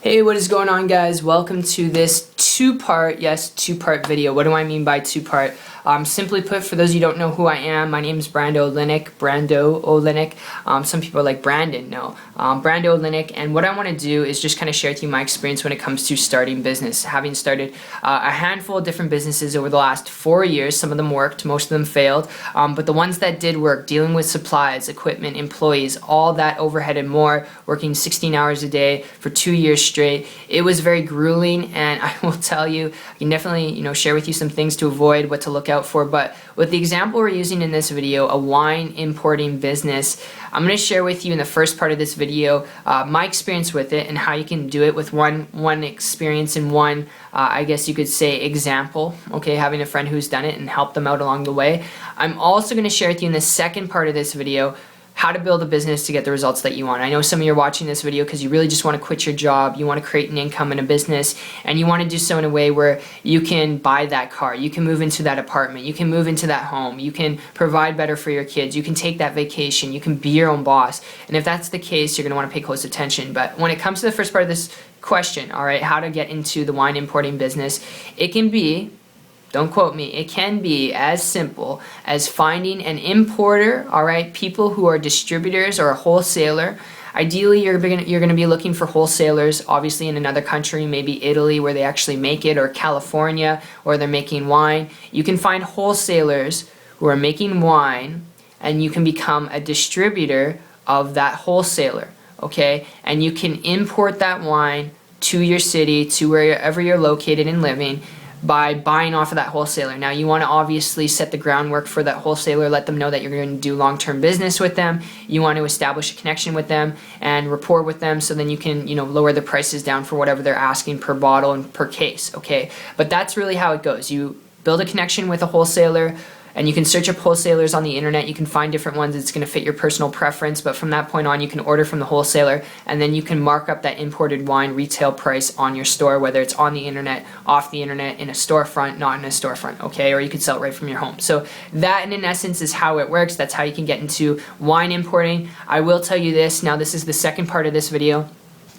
Hey, what is going on, guys? Welcome to this two-part video. What do I mean by two-part? Simply put, for those of you who don't know who I am, my name is Brando Olenek. Some people are like Brandon. No, Brando Olenek. And what I want to do is just kind of share with you my experience when it comes to starting business. Having started a handful of different businesses over the last 4 years. Some of them worked, most of them failed. But the ones that did work, dealing with supplies, equipment, employees, all that overhead and more, working 16 hours a day for 2 years straight. It was very grueling, and I will tell you, I can definitely share with you some things to avoid, what to look out for. But with the example we're using in this video, a wine importing business, I'm going to share with you in the first part of this video my experience with it and how you can do it with one experience and one I guess you could say example, okay, having a friend who's done it and help them out along the way. I'm also going to share with you in the second part of this video how to build a business to get the results that you want. I know some of you are watching this video because you really just want to quit your job, you want to create an income in a business, and you want to do so in a way where you can buy that car, you can move into that apartment, you can move into that home, you can provide better for your kids, you can take that vacation, you can be your own boss. And if that's the case, you're going to want to pay close attention. But when it comes to the first part of this question, all right, how to get into the wine importing business, it can be, don't quote me, it can be as simple as finding an importer, all right, people who are distributors or a wholesaler. Ideally, you're going to be looking for wholesalers, obviously in another country, maybe Italy where they actually make it, or California where they're making wine. You can find wholesalers who are making wine, and you can become a distributor of that wholesaler, okay? And you can import that wine to your city, to wherever you're located and living, by buying off of that wholesaler. Now, you want to obviously set the groundwork for that wholesaler, let them know that you're going to do long-term business with them. You want to establish a connection with them and rapport with them, so then you can, lower the prices down for whatever they're asking per bottle and per case, okay? But that's really how it goes. You build a connection with a wholesaler, and you can search up wholesalers on the internet. You can find different ones that's going to fit your personal preference, but from that point on, you can order from the wholesaler, and then you can mark up that imported wine retail price on your store, whether it's on the internet, off the internet, in a storefront, not in a storefront, okay? Or you can sell it right from your home. So that, in essence, is how it works. That's how you can get into wine importing. I will tell you this, now this is the second part of this video,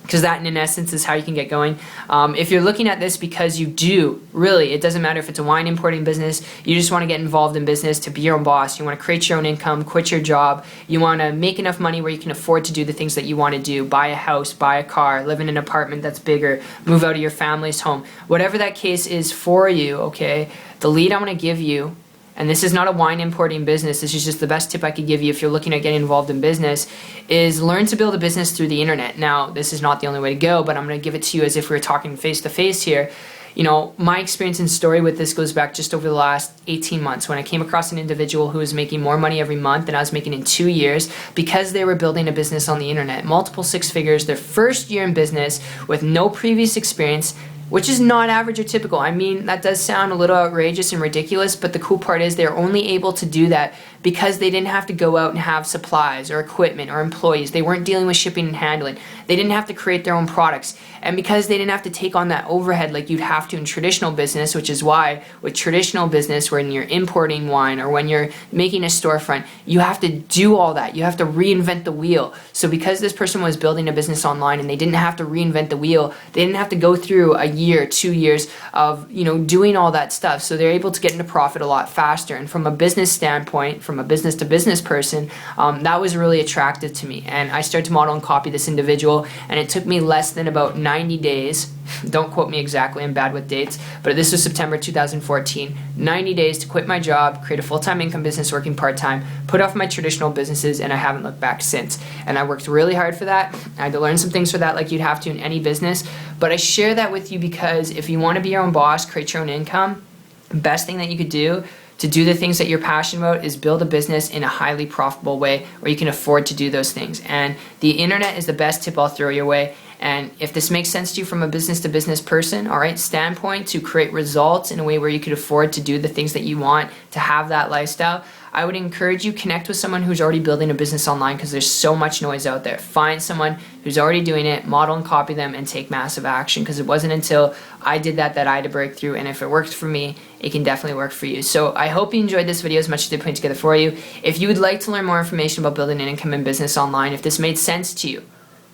because that, in essence, is how you can get going. If you're looking at this because you do, really, it doesn't matter if it's a wine importing business, you just want to get involved in business to be your own boss, you want to create your own income, quit your job, you want to make enough money where you can afford to do the things that you want to do, buy a house, buy a car, live in an apartment that's bigger, move out of your family's home, whatever that case is for you, okay, the lead I'm going to give you, and this is not a wine importing business, this is just the best tip I could give you if you're looking at getting involved in business, is learn to build a business through the internet. Now, this is not the only way to go, but I'm going to give it to you as if we were talking face to face here. My experience and story with this goes back just over the last 18 months when I came across an individual who was making more money every month than I was making in 2 years because they were building a business on the internet. Multiple six figures, their first year in business with no previous experience, which is not average or typical. I mean, that does sound a little outrageous and ridiculous, but the cool part is they're only able to do that because they didn't have to go out and have supplies or equipment or employees. They weren't dealing with shipping and handling. They didn't have to create their own products. And because they didn't have to take on that overhead like you'd have to in traditional business, which is why with traditional business, when you're importing wine or when you're making a storefront, you have to do all that. You have to reinvent the wheel. So because this person was building a business online and they didn't have to reinvent the wheel, they didn't have to go through a year, 2 years of doing all that stuff. So they're able to get into profit a lot faster. And from a business standpoint, from a business to business person, that was really attractive to me. And I started to model and copy this individual, and it took me less than about 90 days. Don't quote me exactly, I'm bad with dates, but this was September 2014. 90 days to quit my job, create a full-time income business working part-time, put off my traditional businesses, and I haven't looked back since. And I worked really hard for that. I had to learn some things for that like you'd have to in any business, but I share that with you because if you want to be your own boss, create your own income, the best thing that you could do to do the things that you're passionate about is build a business in a highly profitable way where you can afford to do those things. And the internet is the best tip I'll throw your way. And if this makes sense to you from a business to business person, all right, standpoint to create results in a way where you could afford to do the things that you want to have that lifestyle, I would encourage you connect with someone who's already building a business online because there's so much noise out there. Find someone who's already doing it, model and copy them, and take massive action because it wasn't until I did that I had to break through, and if it worked for me, it can definitely work for you. So I hope you enjoyed this video as much as I did putting together for you. If you would like to learn more information about building an income in business online, if this made sense to you,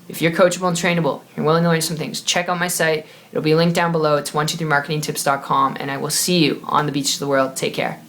If you're coachable and trainable, you're willing to learn some things, check out my site. It'll be linked down below. It's 123marketingtips.com, and I will see you on the beach of the world. Take care.